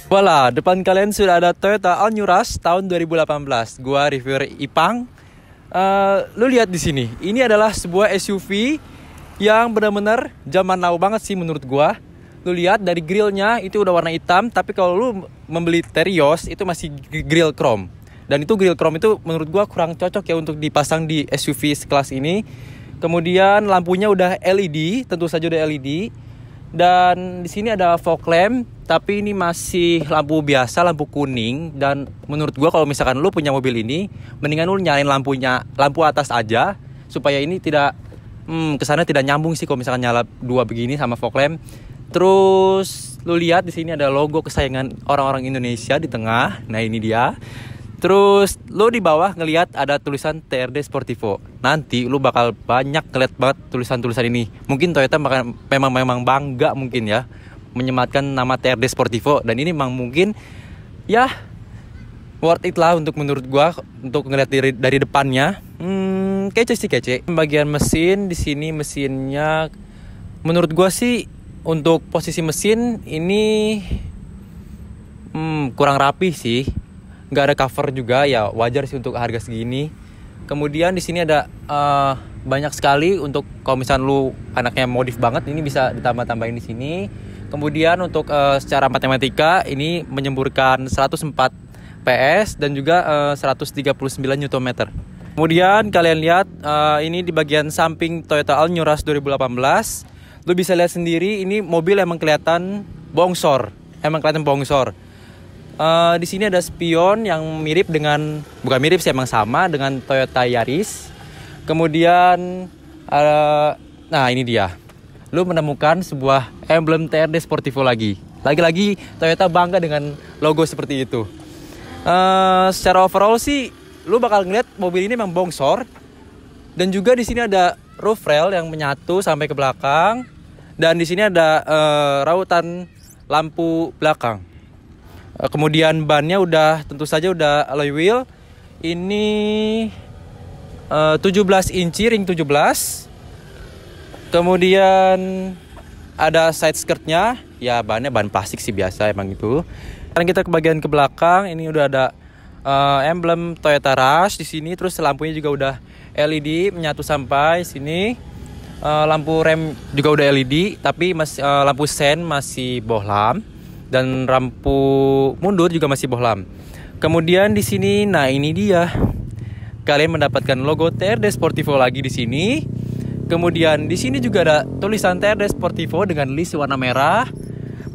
Voila, depan kalian sudah ada Toyota All New Rush tahun 2018. Gua reviewer Ipang. Lu lihat di sini. Ini adalah sebuah SUV yang benar-benar zaman now banget sih menurut gua. Lu lihat dari grillnya itu udah warna hitam, tapi kalau lu membeli Terios itu masih grill chrome. Dan itu grill chrome itu menurut gua kurang cocok ya untuk dipasang di SUV sekelas ini. Kemudian lampunya udah LED, tentu saja udah LED. Dan di sini ada fog lamp, tapi ini masih lampu biasa, lampu kuning. Dan menurut gua kalau misalkan lu punya mobil ini, mendingan lu nyalain lampu atas aja, supaya ini tidak kesana tidak nyambung sih kalau misalkan nyala dua begini sama fog lamp. Terus lu lihat di sini ada logo kesayangan orang-orang Indonesia di tengah. Nah ini dia. Terus lu di bawah ngelihat ada tulisan TRD Sportivo. Nanti lu bakal banyak ngeliat banget tulisan-tulisan ini. Mungkin Toyota memang bangga mungkin ya menyematkan nama TRD Sportivo, dan ini memang mungkin ya worth it lah untuk menurut gua untuk ngeliat dari depannya. Kece sih kece. Bagian mesin di sini, mesinnya menurut gua sih untuk posisi mesin ini kurang rapi sih. Nggak ada cover juga, ya wajar sih untuk harga segini. Kemudian di sini ada banyak sekali untuk kalau misalnya lu anaknya modif banget, ini bisa ditambah-tambahin di sini. Kemudian untuk secara matematika ini menyemburkan 104 PS dan juga 139 Nm. Kemudian kalian lihat ini di bagian samping Toyota All New Rush 2018. Lu bisa lihat sendiri ini mobil emang kelihatan bongsor. Di sini ada spion yang mirip dengan, bukan mirip sih, emang sama dengan Toyota Yaris. Kemudian nah ini dia, lu menemukan sebuah emblem TRD Sportivo lagi. Lagi-lagi Toyota bangga dengan logo seperti itu. Secara overall sih, lu bakal ngeliat mobil ini memang bongsor. Dan juga di sini ada roof rail yang menyatu sampai ke belakang. Dan di sini ada rautan lampu belakang. Kemudian bannya udah tentu saja udah alloy wheel. Ini 17 inci ring 17. Kemudian ada side skirtnya. Ya bannya ban plastik sih biasa emang itu. Sekarang kita ke bagian ke belakang. Ini udah ada emblem Toyota Rush di sini. Terus lampunya juga udah LED menyatu sampai sini. Lampu rem juga udah LED, tapi lampu sen masih bohlam. Dan lampu mundur juga masih bohlam. Kemudian di sini, nah ini dia. Kalian mendapatkan logo TRD Sportivo lagi di sini. Kemudian di sini juga ada tulisan TRD Sportivo dengan list warna merah.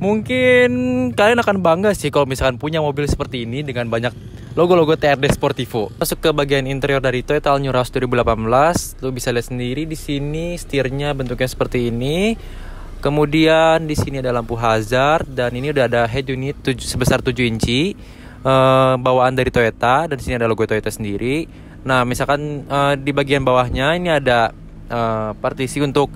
Mungkin kalian akan bangga sih kalau misalkan punya mobil seperti ini dengan banyak logo-logo TRD Sportivo. Masuk ke bagian interior dari Toyota All New Rush 2018. Lu bisa lihat sendiri di sini setirnya bentuknya seperti ini. Kemudian di sini ada lampu hazard dan ini udah ada head unit sebesar 7 inci bawaan dari Toyota, dan di sini ada logo Toyota sendiri. Nah, misalkan di bagian bawahnya ini ada partisi untuk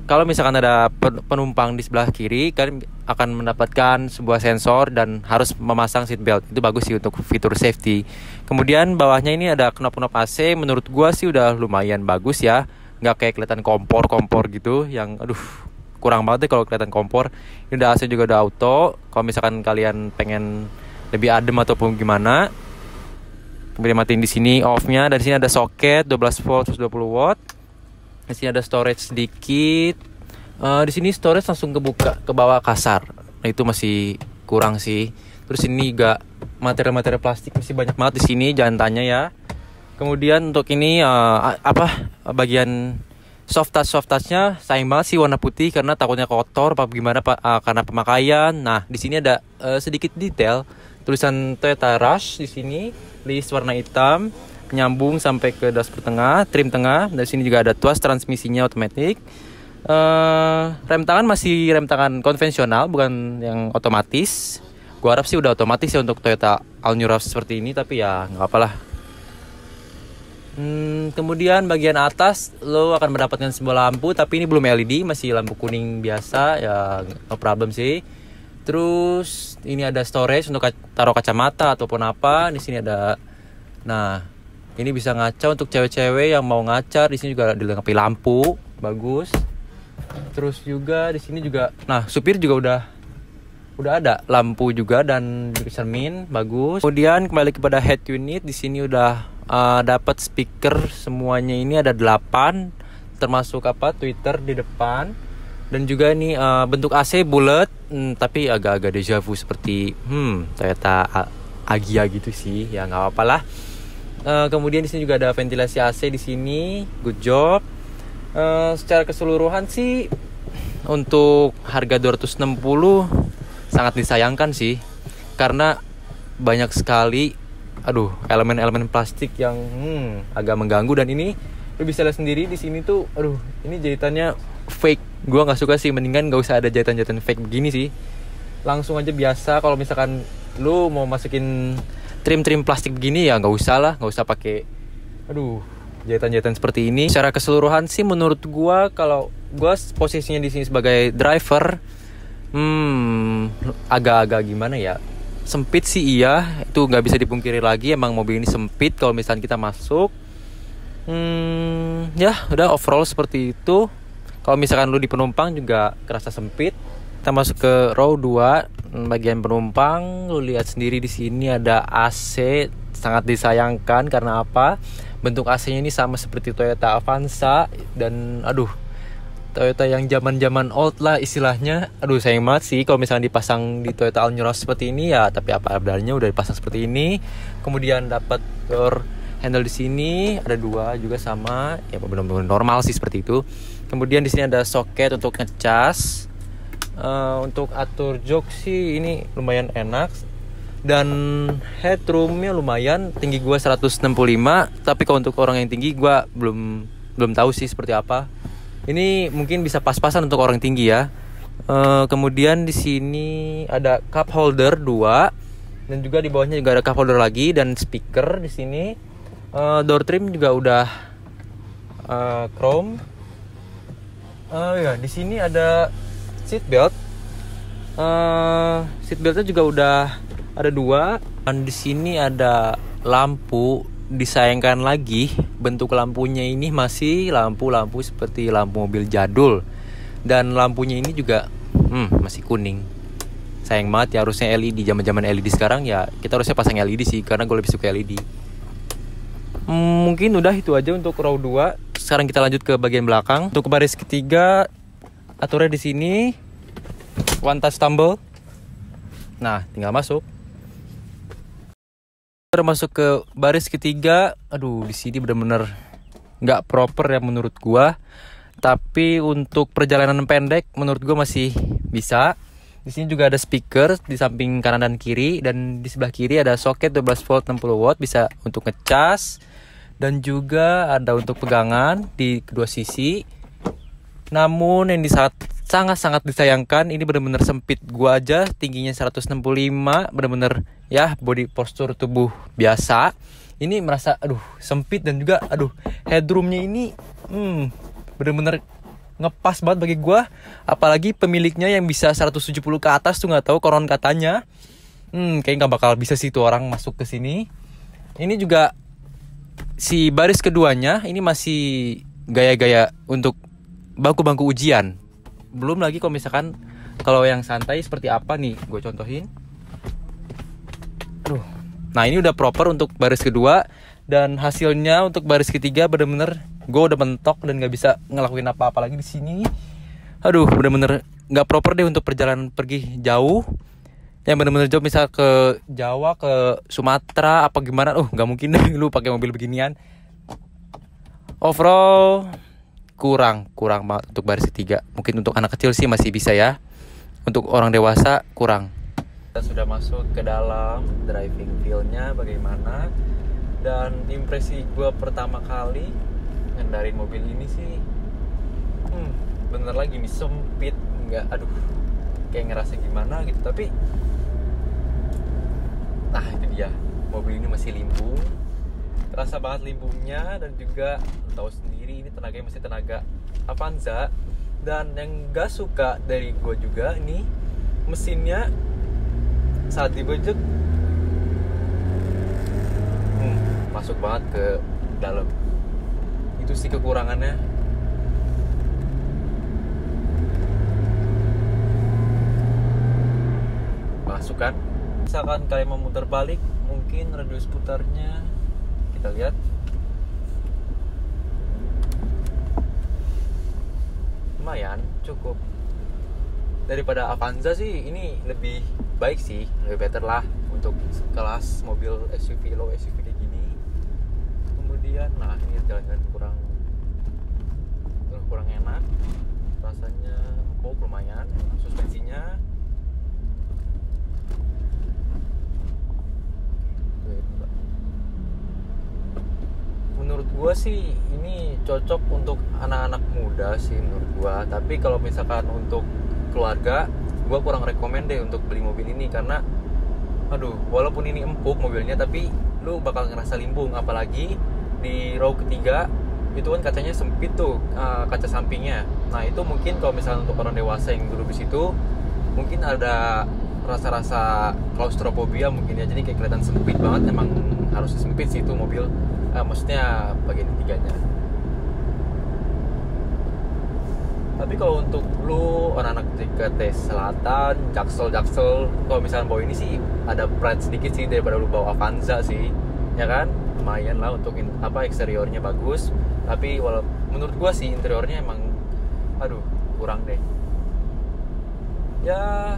kalau misalkan ada penumpang di sebelah kiri, kalian akan mendapatkan sebuah sensor dan harus memasang seat belt. Itu bagus sih untuk fitur safety. Kemudian bawahnya ini ada knop-knop AC. Menurut gua sih udah lumayan bagus ya. Nggak kayak kelihatan kompor gitu yang kurang banget deh kalau kelihatan kompor. Ini udah AC juga udah auto. Kalau misalkan kalian pengen lebih adem ataupun gimana, kemudian matiin di sini off-nya. Dan di sini ada soket 12 volt 120 watt. Di sini ada storage sedikit. Di sini storage langsung kebuka ke bawah kasar. Nah itu masih kurang sih. Terus ini juga materi-materi plastik masih banyak banget di sini, jangan tanya ya. Kemudian untuk ini bagian soft touchnya sayang banget sih warna putih karena takutnya kotor apa gimana karena pemakaian. Nah di sini ada sedikit detail tulisan Toyota Rush di sini, list warna hitam nyambung sampai ke dashboard tengah, trim tengah. Dan sini juga ada tuas transmisinya otomatis. Rem tangan masih rem tangan konvensional, bukan yang otomatis. Gua harap sih udah otomatis ya untuk Toyota All New Rush seperti ini, tapi ya nggak apalah. Kemudian bagian atas lo akan mendapatkan sebuah lampu, tapi ini belum LED, masih lampu kuning biasa ya, no problem sih. Terus ini ada storage untuk taruh kacamata ataupun apa. Di sini ada, nah ini bisa ngaca untuk cewek-cewek yang mau ngaca. Di sini juga dilengkapi lampu, bagus. Terus juga di sini juga, nah supir juga udah ada lampu juga dan cermin, bagus. Kemudian kembali kepada head unit, di sini udah dapat speaker semuanya, ini ada 8 termasuk Twitter di depan. Dan juga ini bentuk AC bulat, tapi agak-agak deja vu seperti Toyota Agya gitu sih, ya nggak apa-apa lah. Kemudian di sini juga ada ventilasi AC di sini, good job. Secara keseluruhan sih untuk harga 260 sangat disayangkan sih, karena banyak sekali elemen-elemen plastik yang agak mengganggu. Dan ini lu bisa lihat sendiri di sini tuh, ini jahitannya fake. Gua nggak suka sih, mendingan nggak usah ada jahitan-jahitan fake begini sih, langsung aja biasa. Kalau misalkan lu mau masukin trim plastik begini ya nggak usah pakai jahitan-jahitan seperti ini. Secara keseluruhan sih menurut gua, kalau gua posisinya di sini sebagai driver, agak-agak gimana ya, sempit sih iya, itu nggak bisa dipungkiri lagi, emang mobil ini sempit kalau misalnya kita masuk. Ya udah, overall seperti itu. Kalau misalkan lu di penumpang juga kerasa sempit. Kita masuk ke row 2 bagian penumpang. Lu lihat sendiri di sini ada AC, sangat disayangkan karena apa? Bentuk AC-nya ini sama seperti Toyota Avanza, dan Toyota yang zaman old lah istilahnya. Sayang banget sih kalau misalnya dipasang di Toyota All New Rush seperti ini ya, tapi apa adanya udah dipasang seperti ini. Kemudian dapat door handle di sini ada 2 juga sama, ya benar-benar normal sih seperti itu. Kemudian di sini ada soket untuk ngecas. Untuk atur jok sih ini lumayan enak, dan headroomnya lumayan. Tinggi gua 165, tapi kalau untuk orang yang tinggi gua belum tahu sih seperti apa. Ini mungkin bisa pas-pasan untuk orang tinggi ya. Kemudian di sini ada cup holder 2, dan juga di bawahnya juga ada cup holder lagi dan speaker di sini. Door trim juga udah chrome. Ya di sini ada seat belt. Seat beltnya juga udah ada 2, dan di sini ada lampu. Disayangkan lagi, bentuk lampunya ini masih lampu seperti lampu mobil jadul, dan lampunya ini juga masih kuning. Sayang banget ya, harusnya LED. Zaman LED sekarang ya kita harusnya pasang LED sih, karena gue lebih suka LED. Mungkin udah itu aja untuk row 2. Sekarang kita lanjut ke bagian belakang. Untuk baris ketiga, aturnya di sini one touch tumble. Nah, tinggal masuk. Masuk ke baris ketiga, di sini benar-benar nggak proper ya menurut gua. Tapi untuk perjalanan pendek, menurut gua masih bisa. Di sini juga ada speaker di samping kanan dan kiri, dan di sebelah kiri ada soket 12 volt 60 watt bisa untuk ngecas, dan juga ada untuk pegangan di kedua sisi. Namun yang sangat disayangkan, ini benar-benar sempit. Gua aja tingginya 165, benar-benar ya body postur tubuh biasa. Ini merasa sempit, dan juga headroomnya ini benar-benar ngepas banget bagi gua. Apalagi pemiliknya yang bisa 170 ke atas tuh, nggak tahu konon katanya kayaknya nggak bakal bisa sih tuh orang masuk ke sini. Ini juga si baris keduanya ini masih gaya-gaya untuk bangku-bangku ujian. Belum lagi kalau yang santai seperti apa nih, gue contohin. Nah ini udah proper untuk baris kedua, dan hasilnya untuk baris ketiga bener-bener gue udah mentok dan nggak bisa ngelakuin apa-apa lagi di sini. Bener-bener nggak proper deh untuk perjalanan pergi jauh. Yang bener-bener jauh, misal ke Jawa, ke Sumatera, apa gimana? Nggak mungkin deh lu pakai mobil beginian. Overall kurang banget untuk baris ketiga. Mungkin untuk anak kecil sih masih bisa ya. Untuk orang dewasa kurang. Kita sudah masuk ke dalam driving feel-nya bagaimana, dan impresi gue pertama kali ngendarin mobil ini sih bener lagi nih sempit, nggak, aduh, kayak ngerasa gimana gitu. Tapi nah itu dia, mobil ini masih limbung, terasa banget limbungnya. Dan juga tahu sendiri ini tenaganya masih tenaga Avanza. Dan yang gak suka dari gue juga ini mesinnya saat dibejek masuk banget ke dalam. Itu sih kekurangannya. Masuk kan, misalkan kalian mau muter balik, mungkin radius putarnya kita lihat. Lumayan, cukup. Daripada Avanza sih ini lebih baik sih, lebih better lah untuk kelas mobil SUV, low SUV kayak gini. Kemudian nah ini jalan-jalan kurang enak, rasanya empuk lumayan. Suspensinya menurut gua sih ini cocok untuk anak-anak muda sih menurut gua. Tapi kalau misalkan untuk keluarga, gua kurang rekomen deh untuk beli mobil ini. Karena aduh, walaupun ini empuk mobilnya, tapi lu bakal ngerasa limbung. Apalagi di row ketiga itu kan kacanya sempit tuh, kaca sampingnya. Nah itu mungkin kalau misalnya untuk orang dewasa yang duduk di situ, mungkin ada rasa-rasa klaustrofobia mungkin ya. Jadi kayak kelihatan sempit banget. Emang harus sempit sih itu mobil, maksudnya bagian tiganya. Tapi kalau untuk lu anak-anak JKT Selatan, Jaksel, kalau misalnya bawa ini sih ada pride sedikit sih daripada lu bawa Avanza sih, ya kan? Lumayan lah untuk eksteriornya bagus. Tapi menurut gua sih interiornya emang aduh kurang deh. Ya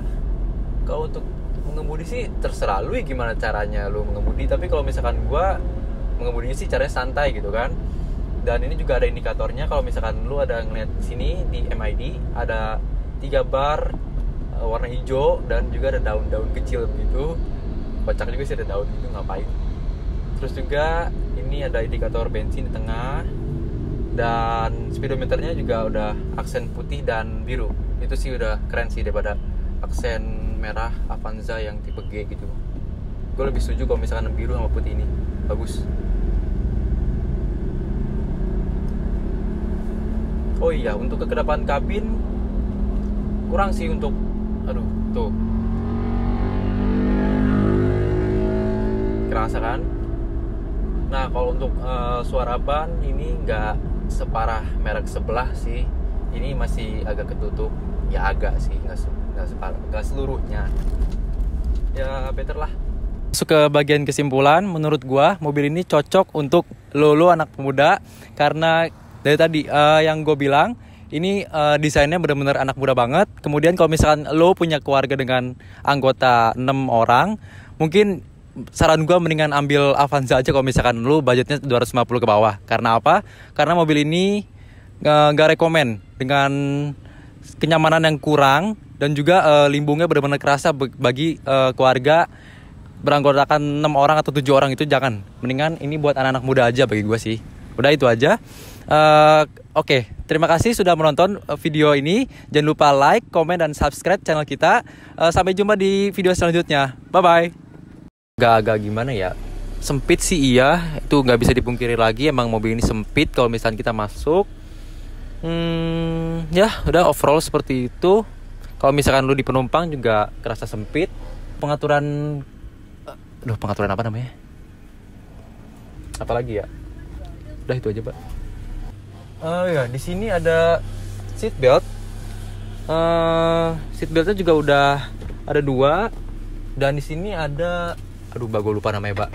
kalau untuk mengemudi sih terserah lu ya gimana caranya lu mengemudi. Tapi kalau misalkan gua mengemudinya sih caranya santai gitu kan. Dan ini juga ada indikatornya. Kalau misalkan lu ada ngeliat sini di MID ada 3 bar warna hijau, dan juga ada daun-daun kecil begitu. Kocak juga sih ada daun itu, ngapain. Terus juga ini ada indikator bensin di tengah, dan speedometernya juga udah aksen putih dan biru. Itu sih udah keren sih daripada aksen merah Avanza yang tipe G gitu. Gue lebih setuju kalau misalkan biru sama putih ini bagus. Oh iya, untuk kekedapan kabin kurang sih untuk, aduh tuh, kerasa kan. Nah kalau untuk suara ban ini nggak separah merek sebelah sih. Ini masih agak ketutup, ya agak sih, nggak seluruhnya. Ya better lah. Masuk ke bagian kesimpulan, menurut gua mobil ini cocok untuk lo anak muda. Karena dari tadi yang gue bilang, ini desainnya benar-benar anak muda banget. Kemudian kalau misalkan lo punya keluarga dengan anggota 6 orang, mungkin saran gue mendingan ambil Avanza aja kalau misalkan lo budgetnya 250 ke bawah. Karena apa? Karena mobil ini gak rekomen dengan kenyamanan yang kurang, dan juga limbungnya benar-benar kerasa bagi keluarga beranggotakan 6 orang atau 7 orang. Itu jangan. Mendingan ini buat anak-anak muda aja bagi gue sih. Udah itu aja. Oke, terima kasih sudah menonton video ini. Jangan lupa like, komen, dan subscribe channel kita. Sampai jumpa di video selanjutnya. Bye-bye. Agak gimana ya, sempit sih iya, itu nggak bisa dipungkiri lagi. Emang mobil ini sempit kalau misalnya kita masuk. Ya udah, overall seperti itu. Kalau misalkan lu di penumpang juga kerasa sempit. Pengaturan apa namanya? Apalagi ya? Udah itu aja, Pak. Ya, di sini ada seat belt. Seat beltnya juga udah ada 2. Dan di sini ada, gue lupa namanya, Pak.